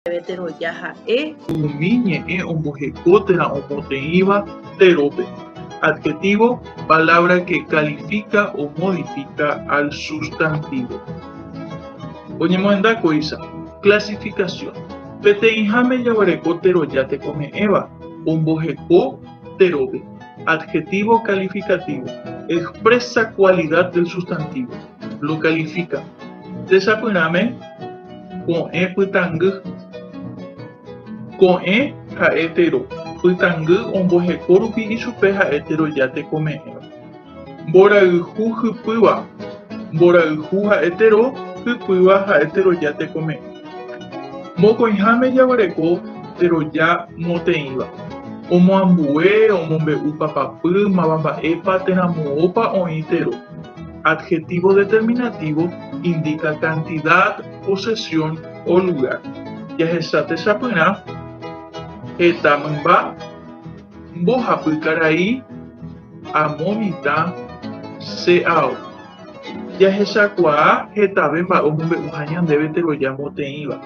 Teroja ha'e. Umi ñe'ẽ ombohekótera omoteĩva terópe. Adjetivo, palabra que califica o modifica al sustantivo. Oñemohenda ko'ícha. Clasificación. Peteĩháme jaguareko teroja tekome'ẽva. Omboheko terópe. Adjetivo calificativo. Expresa cualidad del sustantivo. Lo califica. Tesapyrãme ko'ẽ pytangy. Ko'ẽ ha'e tero. Pytangy omboheko rupi ichupe ha'e teroja tekome'ẽva. Mborayhu hypýva. Mborayhu ha'e tero. Hypýva ha'e teroja tekome'ẽ. Mokõiháme jaguareko teroja moteĩva. Omoambue, omombe'u papapy, mavamba'épa, teramo'ópa oĩ tero. Adjetivo determinativo indica cantidad, posesión o lugar. Jahesa tesapyrã heta mymba, mbohapy karai, amo se'ao. Jahechakuaa hetave mba'e omombe'uha ñandéve teroja moteĩva.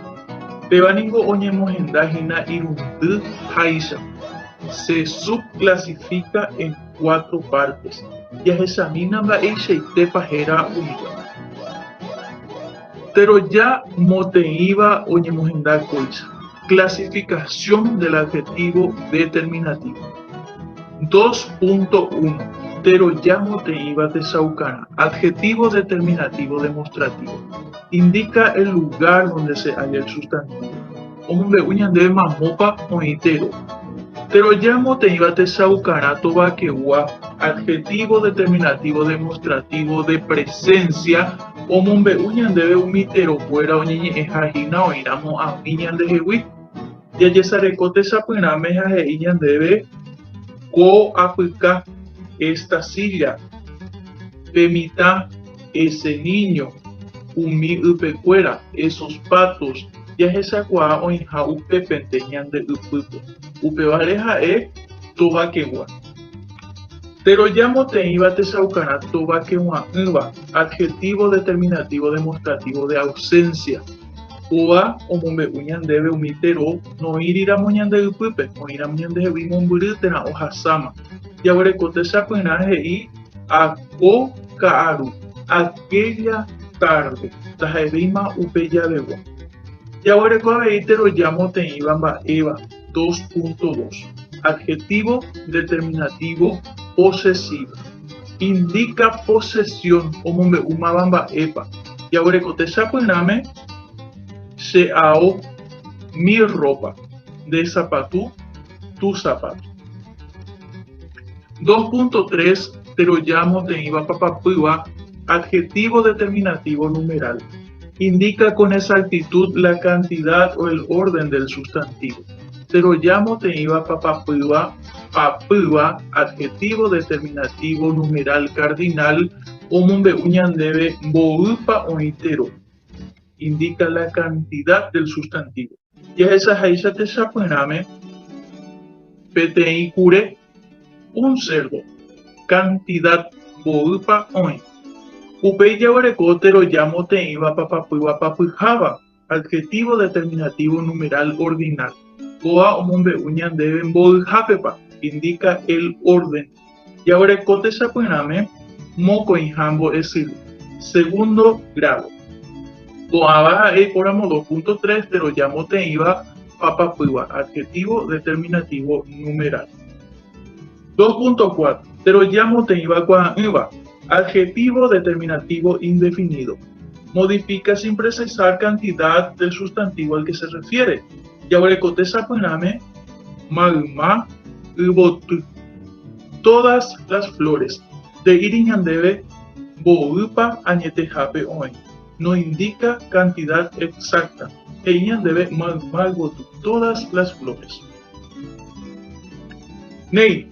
Pévaniko oñemohendahína irundy háicha. Se subclasifica en 4 partes. Jahechamína mba'eichaitépa héra umíva. Teroja moteĩva oñemohenda ko'ícha. Clasificación del adjetivo determinativo. 2.1. Teroja moteĩva tesaukarã. Adjetivo determinativo demostrativo. Indica el lugar donde se halla el sustantivo. Omombe'u ñandéve mamópa oĩ tero. Teroja moteĩva tesaukarã tovakegua. Adjetivo determinativo demostrativo de presencia. Omombe'u ñandéve umi terokuéra oñeñe'ẽhahína oĩramo ami ñandehegui. Jajesareko tesapyrãme ha'e'i ñandéve ko'apyka esta silla. Pemitã ese niño. Umi ypekuéra esos patos. Jahechakuaa oĩha upépente ñandeypýpe. Upevare ha'e tovakegua. Teroja moteĩva tesaukarã tovakegua'ỹva. Adjetivo determinativo demostrativo de ausencia. Ova omombe'u ñandéve umi tero noíriramo ñandeypýpe, oĩramo ñandehegui mombyry térã ohasáma. Jaguareko tesapyrã he'i ako ka'aru. Aquella tarde. Taha'evéima upe javegua. Jaguareko avei teroja moteĩva mba'éva. 2.2. Adjetivo determinativo posesivo. Indica posesión omombe'u mavamba'épa. Jaguareko tesapyrãme se'ao mi ropa. De zapato, tu zapato. 2.3. Teroja moteĩva papapýva. Adjetivo determinativo numeral. Indica con exactitud la cantidad o el orden del sustantivo. Teroja moteĩva papapýva. Papýva. Adjetivo determinativo numeral cardinal. Omombe'u ñandéve mboýpa oĩ tero. Indica la cantidad del sustantivo. Jahechaháicha tesapyrãme peteĩ kure. Un cerdo. Cantidad mboýpa oĩ. Upéi jaguareko teroja moteĩva papapýva papyháva. Adjetivo determinativo numeral ordinal. Kóva omombe'u ñandéve mbo'yhápepa. Indica el orden. Jaguareko tesapyrãme mokõiha mbo'esyry. Segundo grado. Ko'ãva ha'e óramo 2.3. Teroja moteĩva papapýva. Adjetivo determinativo numeral. 2.4. Teroja moteĩva ko'ã'ỹva. Adjetivo determinativo indefinido. Modifica sin precisar cantidad del sustantivo al que se refiere. Jaguareko tesapyrãme mayma yvoty. Todas las flores. De'íri ñandéve mboýpa añetehápe oĩ. No indica cantidad exacta. He'i ñandéve mayma yvoty. Todas las flores. Nei.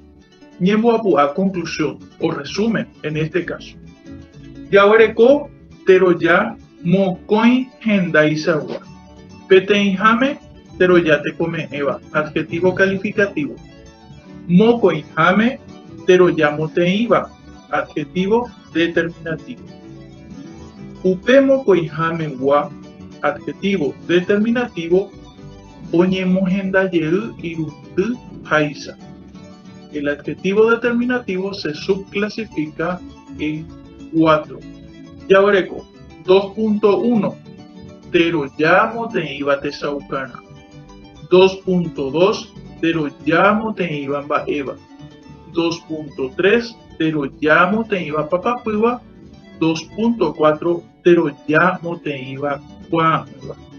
Ñemboapu'a conclusión o resumen en este caso. Jaguareko teroja mokõihendaichagua. Peteĩháme teroja tekome'ẽva. Adjetivo calificativo. Mokõiháme teroja moteĩva. Adjetivo determinativo. Upe mokõihámegua. Adjetivo determinativo oñemohendaje'y irundy haícha. El adjetivo determinativo se subclasifica en 4. Jaguareko 2.1 terojámo teĩva techaukarã. 2.2 terojámo teĩva mba'éva. 2.3 terojámo teĩva papapýva. 2.4 terojámo teĩva kuaa'ỹva.